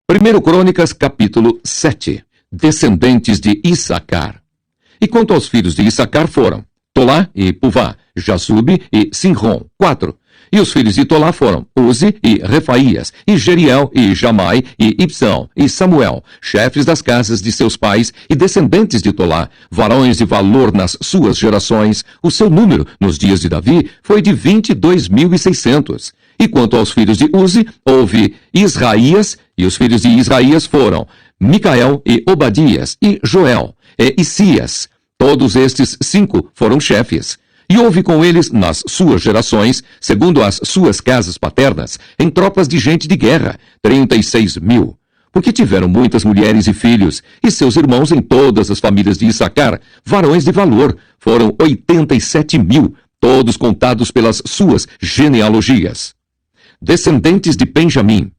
1 Crônicas, capítulo 7. Descendentes de Issacar. E quanto aos filhos de Issacar foram Tolá e Puvá, Jasube e Sinrom, 4. E os filhos de Tolá foram Uzi e Refaías, e Jeriel e Jamai e Ibsão e Samuel, chefes das casas de seus pais e descendentes de Tolá, varões de valor nas suas gerações. O seu número, nos dias de Davi, foi de 22.600. E quanto aos filhos de Uzi, houve Israías, e os filhos de Israías foram Micael e Obadias, e Joel, e Isias. Todos estes 5 foram chefes. E houve com eles, nas suas gerações, segundo as suas casas paternas, em tropas de gente de guerra, 36.000. Porque tiveram muitas mulheres e filhos, e seus irmãos em todas as famílias de Issacar, varões de valor, foram 87.000, todos contados pelas suas genealogias. Descendentes de Benjamim.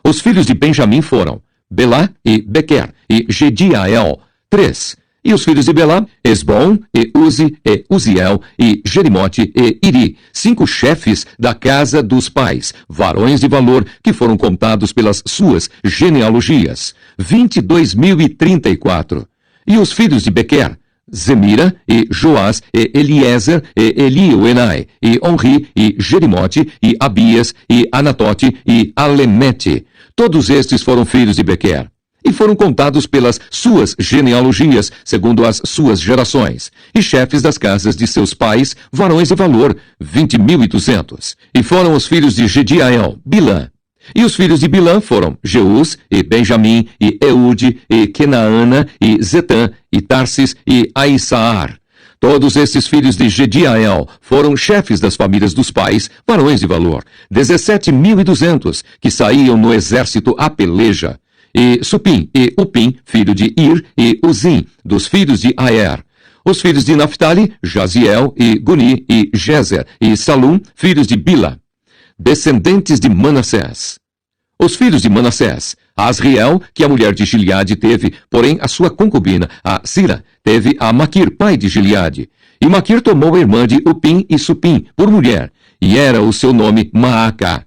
Os filhos de Benjamim foram Belá e Bequer, e Gediael, 3. E os filhos de Belá, Esbom, e Uzi, e Uziel, e Jerimote, e Iri, 5 chefes da casa dos pais, varões de valor, que foram contados pelas suas genealogias, 22.034. E os filhos de Bequer, Zemira, e Joás, e Eliezer, e Elioenai, e Onri, e Jerimote, e Abias, e Anatote, e Alemete. Todos estes foram filhos de Bequer. E foram contados pelas suas genealogias, segundo as suas gerações, e chefes das casas de seus pais, varões de valor, 20.200. E foram os filhos de Gediael, Bilã. E os filhos de Bilã foram Jeus, e Benjamim, e Eude, e Kenaana, e Zetã, e Tarsis, e Aissaar. Todos estes filhos de Gediael foram chefes das famílias dos pais, varões de valor, 17.200, que saíam no exército à peleja. E Supim e Upim, filho de Ir, e Uzim, dos filhos de Aer. Os filhos de Naphtali, Jaziel, e Guni, e Jezer, e Salum, filhos de Bila. Descendentes de Manassés. Os filhos de Manassés, Asriel, que a mulher de Gileade teve, porém a sua concubina, a Sira, teve a Maquir, pai de Gileade. E Maquir tomou a irmã de Upim e Supim por mulher, e era o seu nome Maacá.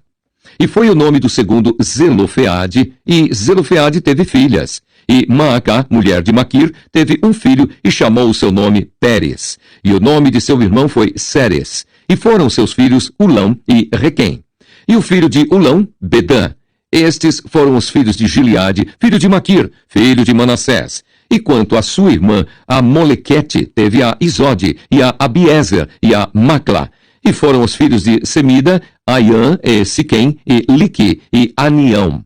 E foi o nome do segundo Zelofeade, e Zelofeade teve filhas. E Maacá, mulher de Maquir, teve um filho e chamou o seu nome Pérez. E o nome de seu irmão foi Seres. E foram seus filhos Ulão e Requém. E o filho de Ulão, Bedã. Estes foram os filhos de Gileade, filho de Maquir, filho de Manassés. E quanto à sua irmã, a Molequete, teve a Isode, e a Abiezer, e a Macla. E foram os filhos de Semida, Aiã, e Siquém, e Lique, e Anião.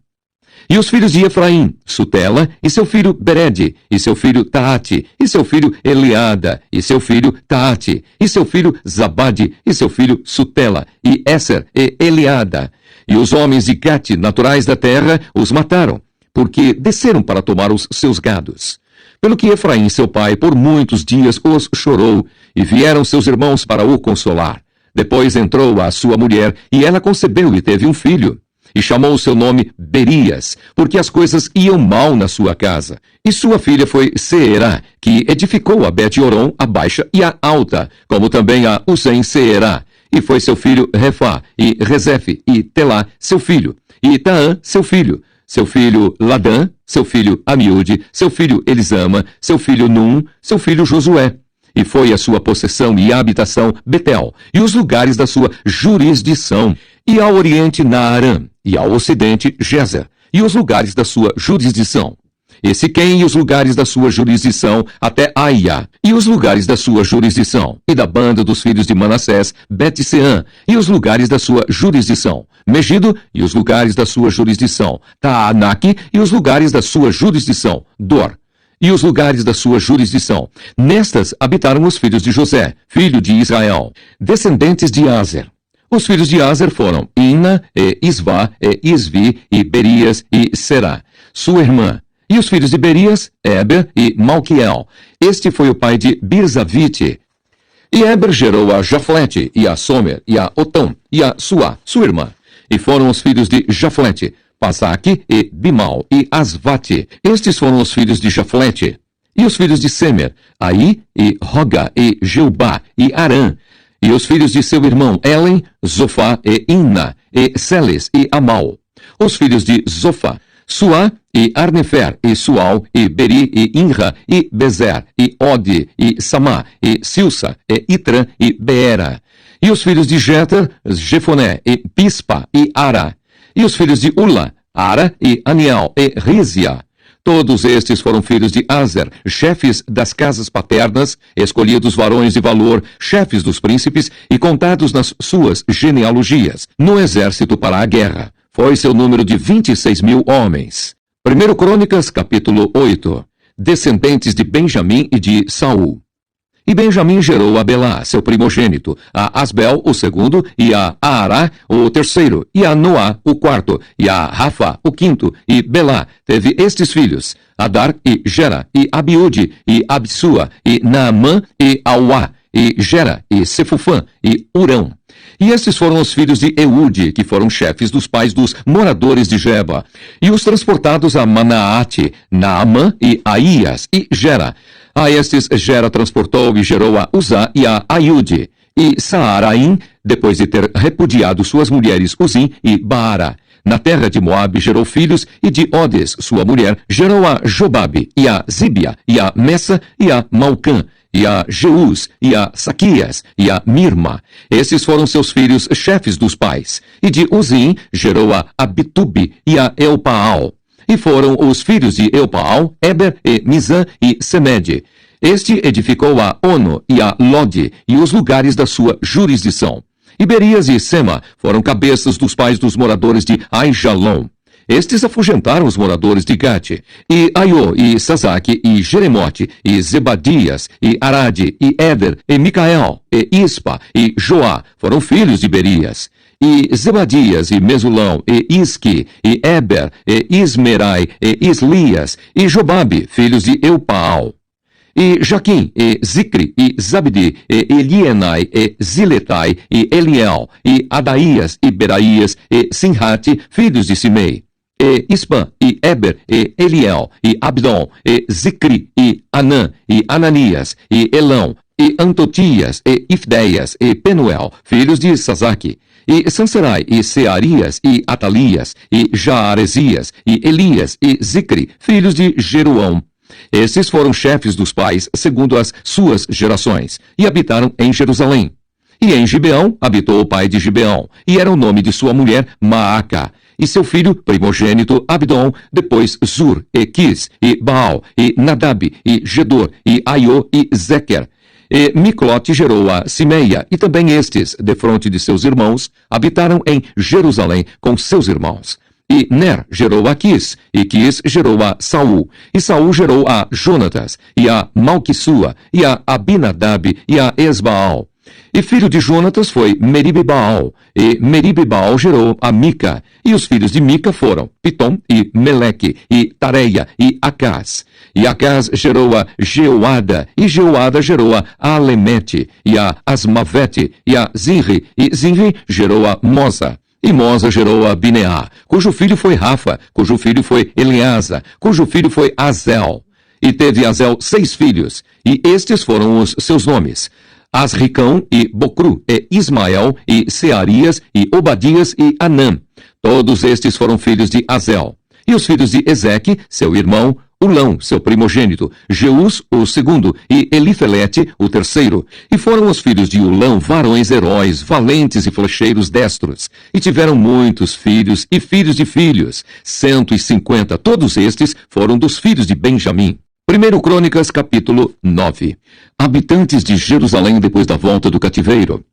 E os filhos de Efraim, Sutela, e seu filho Berede, e seu filho Taate, e seu filho Eliada, e seu filho Taate, e seu filho Zabade, e seu filho Sutela, e Esser, e Eliada. E os homens de Gate, naturais da terra, os mataram, porque desceram para tomar os seus gados. Pelo que Efraim, seu pai, por muitos dias os chorou, e vieram seus irmãos para o consolar. Depois entrou a sua mulher, e ela concebeu e teve um filho. E chamou o seu nome Berias, porque as coisas iam mal na sua casa. E sua filha foi Seerá, que edificou a Bet-Horon, a baixa e a alta, como também a Uzen-Seerá. E foi seu filho Refá, e Rezefe, e Telá, seu filho, e Taã, seu filho Ladã, seu filho Amiúde, seu filho Elisama, seu filho Num, seu filho Josué. E foi a sua possessão e habitação Betel, e os lugares da sua jurisdição, e ao oriente Naarã, e ao ocidente Gezer, e os lugares da sua jurisdição. E Siquém e os lugares da sua jurisdição até Aia, e os lugares da sua jurisdição, e da banda dos filhos de Manassés, Bet-Seã, e os lugares da sua jurisdição, Megido, e os lugares da sua jurisdição, Taanaque, e os lugares da sua jurisdição, Dor, e os lugares da sua jurisdição. Nestas habitaram os filhos de José, filho de Israel, descendentes de Aser. Os filhos de Aser foram Ina, e Isvá, e Isvi, e Berias, e Será, sua irmã. E os filhos de Berias, Eber e Malquiel. Este foi o pai de Birzavite. E Eber gerou a Jaflete, e a Somer, e a Otão, e a Suá, sua irmã. E foram os filhos de Jaflete, Pasaque, e Bimal, e Asvate. Estes foram os filhos de Jaflete. E os filhos de Semer, Aí, e Roga, e Jeubá, e Arã. E os filhos de seu irmão Elen, Zofá, e Inna, e Seles, e Amal. Os filhos de Zofá, Suá, e Arnefer, e Sual, e Beri, e Inra, e Bezer, e Ode, e Samá, e Silsa, e Itra, e Beera. E os filhos de Jeter, Jefoné, e Pispa, e Ara. E os filhos de Ula, Ara, e Aniel, e Rizia. Todos estes foram filhos de Azer, chefes das casas paternas, escolhidos varões de valor, chefes dos príncipes e contados nas suas genealogias, no exército para a guerra. Foi seu número de 26.000 homens. 1 Crônicas, capítulo 8. Descendentes de Benjamim e de Saul. E Benjamim gerou a Belá, seu primogênito, a Asbel, o segundo, e a Aará, o terceiro, e a Noá, o quarto, e a Rafa, o quinto, e Belá teve estes filhos, Adar, e Gera, e Abiúde, e Absua, e Naamã, e Auá, e Gera, e Sefufã, e Urão. E estes foram os filhos de Eude, que foram chefes dos pais dos moradores de Geba, e os transportados a Manaate, Naamã, e Aías, e Gera. A estes Gera transportou e gerou a Uzá e a Aiude. E Saaraim, depois de ter repudiado suas mulheres Uzim e Baara. Na terra de Moabe gerou filhos, e de Odes, sua mulher, gerou a Jobabe, e a Zíbia, e a Messa, e a Malcã, e a Jeús, e a Saquias, e a Mirma. Esses foram seus filhos chefes dos pais. E de Uzim gerou a Abitube, e a Elpaal. E foram os filhos de Elpaal, Eber, e Mizã, e Semede. Este edificou a Ono e a Lode, e os lugares da sua jurisdição. E Berias e Sema foram cabeças dos pais dos moradores de Aijalon. Estes afugentaram os moradores de Gate. E Aiô, e Sazaque, e Jeremote, e Zebadias, e Arade, e Éder, e Micael, e Ispa, e Joá foram filhos de Berias. E Zebadias, e Mesulão, e Isque, e Eber, e Ismerai, e Islias, e Jobabe, filhos de Eupaal. E Jaquim, e Zicri, e Zabdi, e Elienai, e Ziletai, e Eliel, e Adaías, e Beraías, e Sinhate, filhos de Simei. E Ispan, e Eber, e Eliel, e Abdon, e Zicri, e Anã, e Ananias, e Elão, e Antotias, e Ifdeias, e Penuel, filhos de Sazaque. E Sanserai, e Searias, e Atalias, e Jaaresias, e Elias, e Zicri, filhos de Jeruão. Esses foram chefes dos pais, segundo as suas gerações, e habitaram em Jerusalém. E em Gibeão habitou o pai de Gibeão, e era o nome de sua mulher Maaca. E seu filho primogênito Abdon, depois Zur, e Quis, e Baal, e Nadab, e Gedor, e Aiô, e Zequer. E Miclote gerou a Simeia, e também estes, defronte de seus irmãos, habitaram em Jerusalém com seus irmãos. E Ner gerou a Quis, e Quis gerou a Saul, e Saul gerou a Jonatas, e a Malquissua, e a Abinadab, e a Esbaal. E filho de Jonatas foi Meribe-Baal, e Meribe-Baal gerou a Mica, e os filhos de Mica foram Pitom, e Meleque, e Tareia, e Acás. E Acás gerou a Jeoada, e Jeoada gerou a Alemete, e a Asmavete, e a Zinri, e Zinri gerou a Mosa. E Mosa gerou a Bineá, cujo filho foi Rafa, cujo filho foi Eleasa, cujo filho foi Azel. E teve Azel 6 filhos, e estes foram os seus nomes: Asricão, e Bocru, e Ismael, e Searias, e Obadias, e Anã. Todos estes foram filhos de Azel. E os filhos de Ezeque, seu irmão, Ulão, seu primogênito, Jeús, o segundo, e Elifelete, o terceiro. E foram os filhos de Ulão varões heróis, valentes e flecheiros destros. E tiveram muitos filhos e filhos de filhos, 150. Todos estes foram dos filhos de Benjamim. 1 Crônicas, capítulo 9. Habitantes de Jerusalém depois da volta do cativeiro.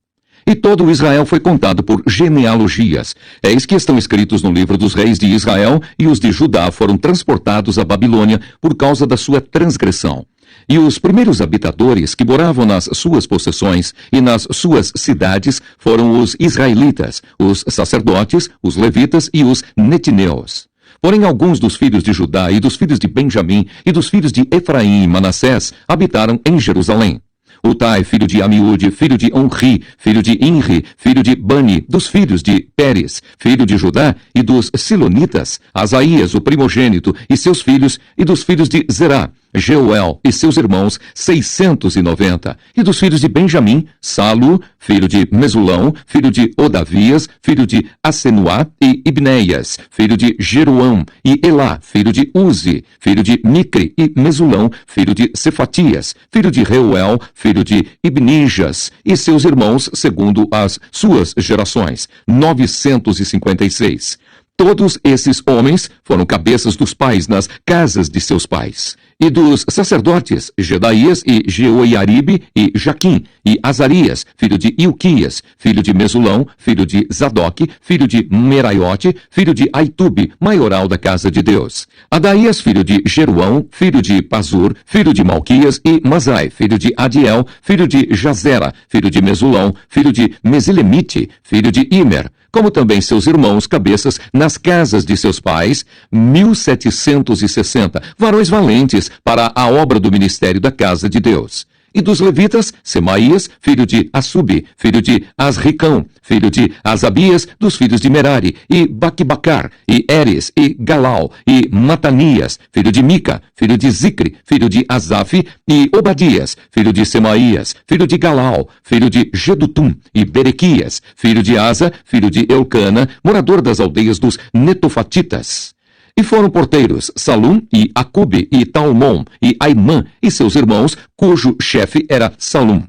E todo o Israel foi contado por genealogias. Eis que estão escritos no livro dos reis de Israel, e os de Judá foram transportados à Babilônia por causa da sua transgressão. E os primeiros habitadores que moravam nas suas possessões e nas suas cidades foram os israelitas, os sacerdotes, os levitas e os netineus. Porém, alguns dos filhos de Judá e dos filhos de Benjamim e dos filhos de Efraim e Manassés habitaram em Jerusalém. Utai, filho de Amiúde, filho de Onri, filho de Inri, filho de Bani, dos filhos de Pérez, filho de Judá, e dos Silonitas, Asaías, o primogênito, e seus filhos, e dos filhos de Zerá, Jeuel e seus irmãos, 690, e dos filhos de Benjamim, Salu, filho de Mesulão, filho de Odavias, filho de Asenuá, e Ibneias, filho de Jeroão, e Elá, filho de Uzi, filho de Micre, e Mesulão, filho de Cefatias, filho de Reuel, filho de Ibnijas, e seus irmãos, segundo as suas gerações, 956. Todos esses homens foram cabeças dos pais nas casas de seus pais. E dos sacerdotes, Jedaías e Jeoiaribe e Jaquim, e Azarias, filho de Ilquias, filho de Mesulão, filho de Zadoque, filho de Meraiote, filho de Aitube, maioral da casa de Deus. Adaías, filho de Jeruão, filho de Pazur, filho de Malquias, e Mazai, filho de Adiel, filho de Jazera, filho de Mesulão, filho de Mesilemite, filho de Imer, como também seus irmãos cabeças nas casas de seus pais, 1760, varões valentes para a obra do ministério da casa de Deus. E dos levitas, Semaías, filho de Assube, filho de Asricão, filho de Asabias, dos filhos de Merari, e Baquibacar, e Eres, e Galau, e Matanias, filho de Mica, filho de Zicre, filho de Asaf, e Obadias, filho de Semaías, filho de Galau, filho de Gedutum, e Berequias, filho de Asa, filho de Eucana, morador das aldeias dos Netofatitas. E foram porteiros Salum, e Acube, e Talmon, e Aimã, e seus irmãos, cujo chefe era Salum.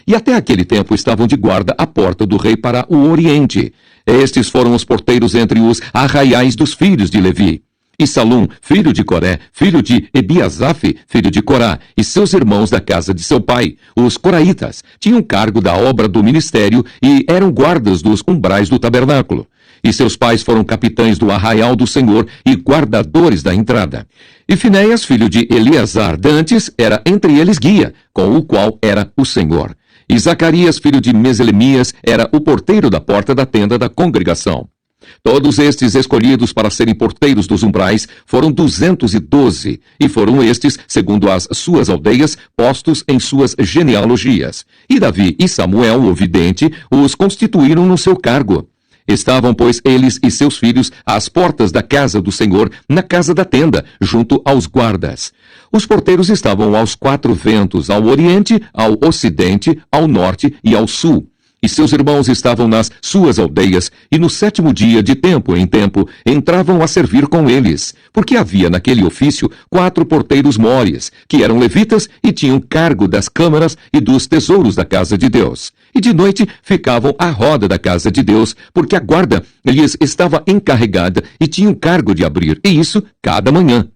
E até aquele tempo estavam de guarda à porta do rei para o oriente. Estes foram os porteiros entre os arraiais dos filhos de Levi. E Salum, filho de Coré, filho de Ebiasaf, filho de Corá, e seus irmãos da casa de seu pai, os coraitas, tinham cargo da obra do ministério e eram guardas dos umbrais do tabernáculo. E seus pais foram capitães do arraial do Senhor e guardadores da entrada. E Finéias, filho de Eleazar dantes, era entre eles guia, com o qual era o Senhor. E Zacarias, filho de Meselemias, era o porteiro da porta da tenda da congregação. Todos estes escolhidos para serem porteiros dos umbrais foram 212, e foram estes, segundo as suas aldeias, postos em suas genealogias. E Davi e Samuel, o vidente, os constituíram no seu cargo. Estavam, pois, eles e seus filhos às portas da casa do Senhor, na casa da tenda, junto aos guardas. Os porteiros estavam aos 4 ventos, ao oriente, ao ocidente, ao norte e ao sul. E seus irmãos estavam nas suas aldeias, e no 7º dia, de tempo em tempo, entravam a servir com eles, porque havia naquele ofício 4 porteiros mores, que eram levitas e tinham cargo das câmaras e dos tesouros da casa de Deus. E de noite ficavam à roda da casa de Deus, porque a guarda lhes estava encarregada e tinham cargo de abrir, e isso cada manhã.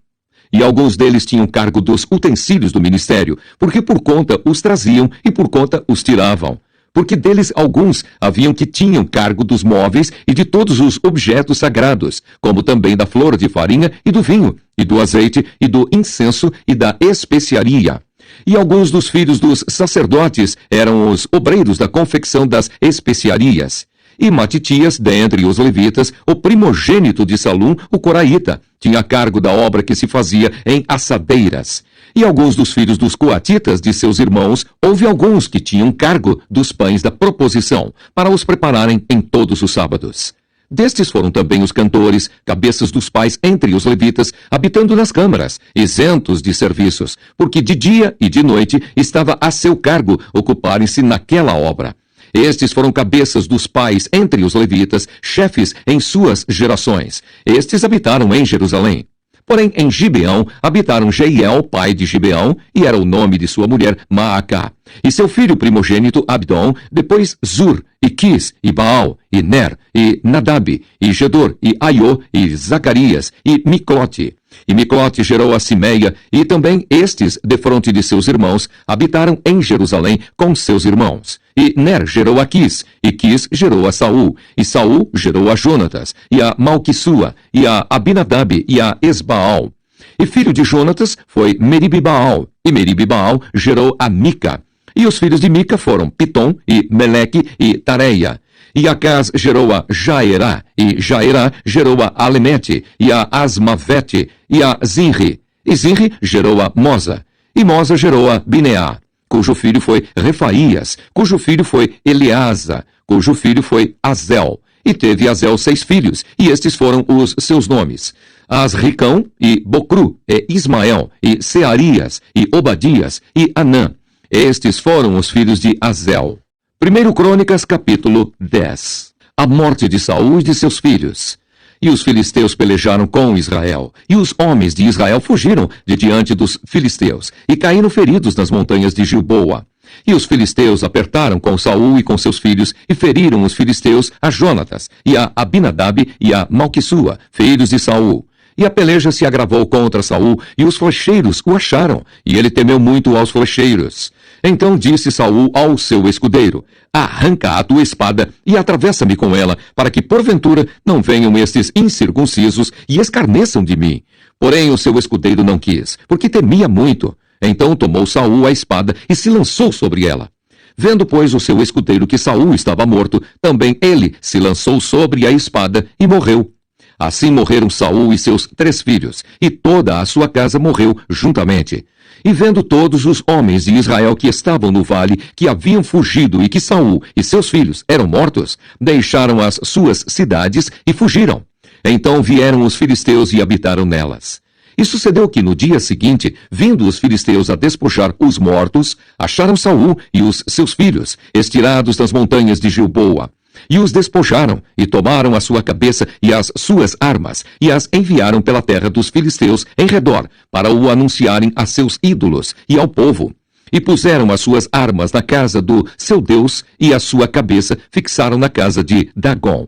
E alguns deles tinham cargo dos utensílios do ministério, porque por conta os traziam e por conta os tiravam. Porque deles alguns haviam que tinham cargo dos móveis e de todos os objetos sagrados, como também da flor de farinha e do vinho, e do azeite e do incenso e da especiaria. E alguns dos filhos dos sacerdotes eram os obreiros da confecção das especiarias. E Matitias, dentre os levitas, o primogênito de Salum, o coraíta, tinha cargo da obra que se fazia em assadeiras. E alguns dos filhos dos coatitas de seus irmãos, houve alguns que tinham cargo dos pães da proposição, para os prepararem em todos os sábados. Destes foram também os cantores, cabeças dos pais entre os levitas, habitando nas câmaras, isentos de serviços, porque de dia e de noite estava a seu cargo ocuparem-se naquela obra. Estes foram cabeças dos pais entre os levitas, chefes em suas gerações. Estes habitaram em Jerusalém. Porém, em Gibeão, habitaram Jeiel, pai de Gibeão, e era o nome de sua mulher Maacá. E seu filho primogênito Abdom, depois Zur, e Quis, e Baal, e Ner, e Nadab, e Gedor, e Aiô, e Zacarias, e Miclote. E Miclote gerou a Simeia, e também estes, defronte de seus irmãos, habitaram em Jerusalém com seus irmãos. E Ner gerou a Quis, e Quis gerou a Saul, e Saul gerou a Jonatas, e a Malquissua, e a Abinadab, e a Esbaal. E filho de Jonatas foi Meribibaal, e Meribibaal gerou a Mica. E os filhos de Mica foram Pitom, e Meleque, e Tareia. E Acaz gerou a Jaerá, e Jaerá gerou a Alemete, e a Asmavete, e a Zinri. E Zinri gerou a Moza, e Moza gerou a Bineá, cujo filho foi Refaías, cujo filho foi Eleasa, cujo filho foi Azel. E teve Azel 6 filhos, e estes foram os seus nomes: Asricão, e Bocru, e Ismael, e Searias, e Obadias, e Anã. Estes foram os filhos de Azel. 1 Crônicas, capítulo 10. A morte de Saul e de seus filhos. E os filisteus pelejaram com Israel, e os homens de Israel fugiram de diante dos filisteus, e caíram feridos nas montanhas de Gilboa. E os filisteus apertaram com Saul e com seus filhos, e feriram os filisteus a Jonatas, e a Abinadab e a Malquissua, filhos de Saul. E a peleja se agravou contra Saul, e os flecheiros o acharam, e ele temeu muito aos flecheiros. Então disse Saul ao seu escudeiro: arranca a tua espada e atravessa-me com ela, para que porventura não venham estes incircuncisos e escarneçam de mim. Porém o seu escudeiro não quis, porque temia muito. Então tomou Saul a espada e se lançou sobre ela. Vendo, pois, o seu escudeiro que Saul estava morto, também ele se lançou sobre a espada e morreu. Assim morreram Saul e seus 3 filhos, e toda a sua casa morreu juntamente. E vendo todos os homens de Israel que estavam no vale, que haviam fugido e que Saul e seus filhos eram mortos, deixaram as suas cidades e fugiram. Então vieram os filisteus e habitaram nelas. E sucedeu que no dia seguinte, vindo os filisteus a despojar os mortos, acharam Saul e os seus filhos, estirados nas montanhas de Gilboa. E os despojaram, e tomaram a sua cabeça e as suas armas, e as enviaram pela terra dos filisteus em redor, para o anunciarem a seus ídolos e ao povo. E puseram as suas armas na casa do seu Deus, e a sua cabeça fixaram na casa de Dagom.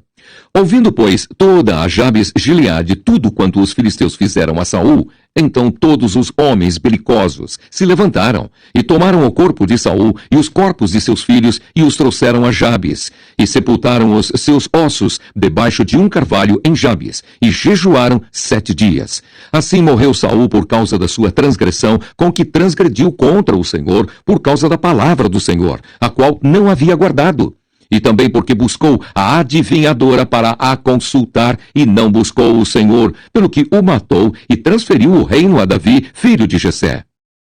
Ouvindo, pois, toda a Jabes Gileade tudo quanto os filisteus fizeram a Saul, então todos os homens belicosos se levantaram e tomaram o corpo de Saul e os corpos de seus filhos e os trouxeram a Jabes, e sepultaram os seus ossos debaixo de um carvalho em Jabes, e jejuaram 7 dias. Assim morreu Saul por causa da sua transgressão, com que transgrediu contra o Senhor, por causa da palavra do Senhor, a qual não havia guardado. E também porque buscou a adivinhadora para a consultar, e não buscou o Senhor, pelo que o matou e transferiu o reino a Davi, filho de Jessé.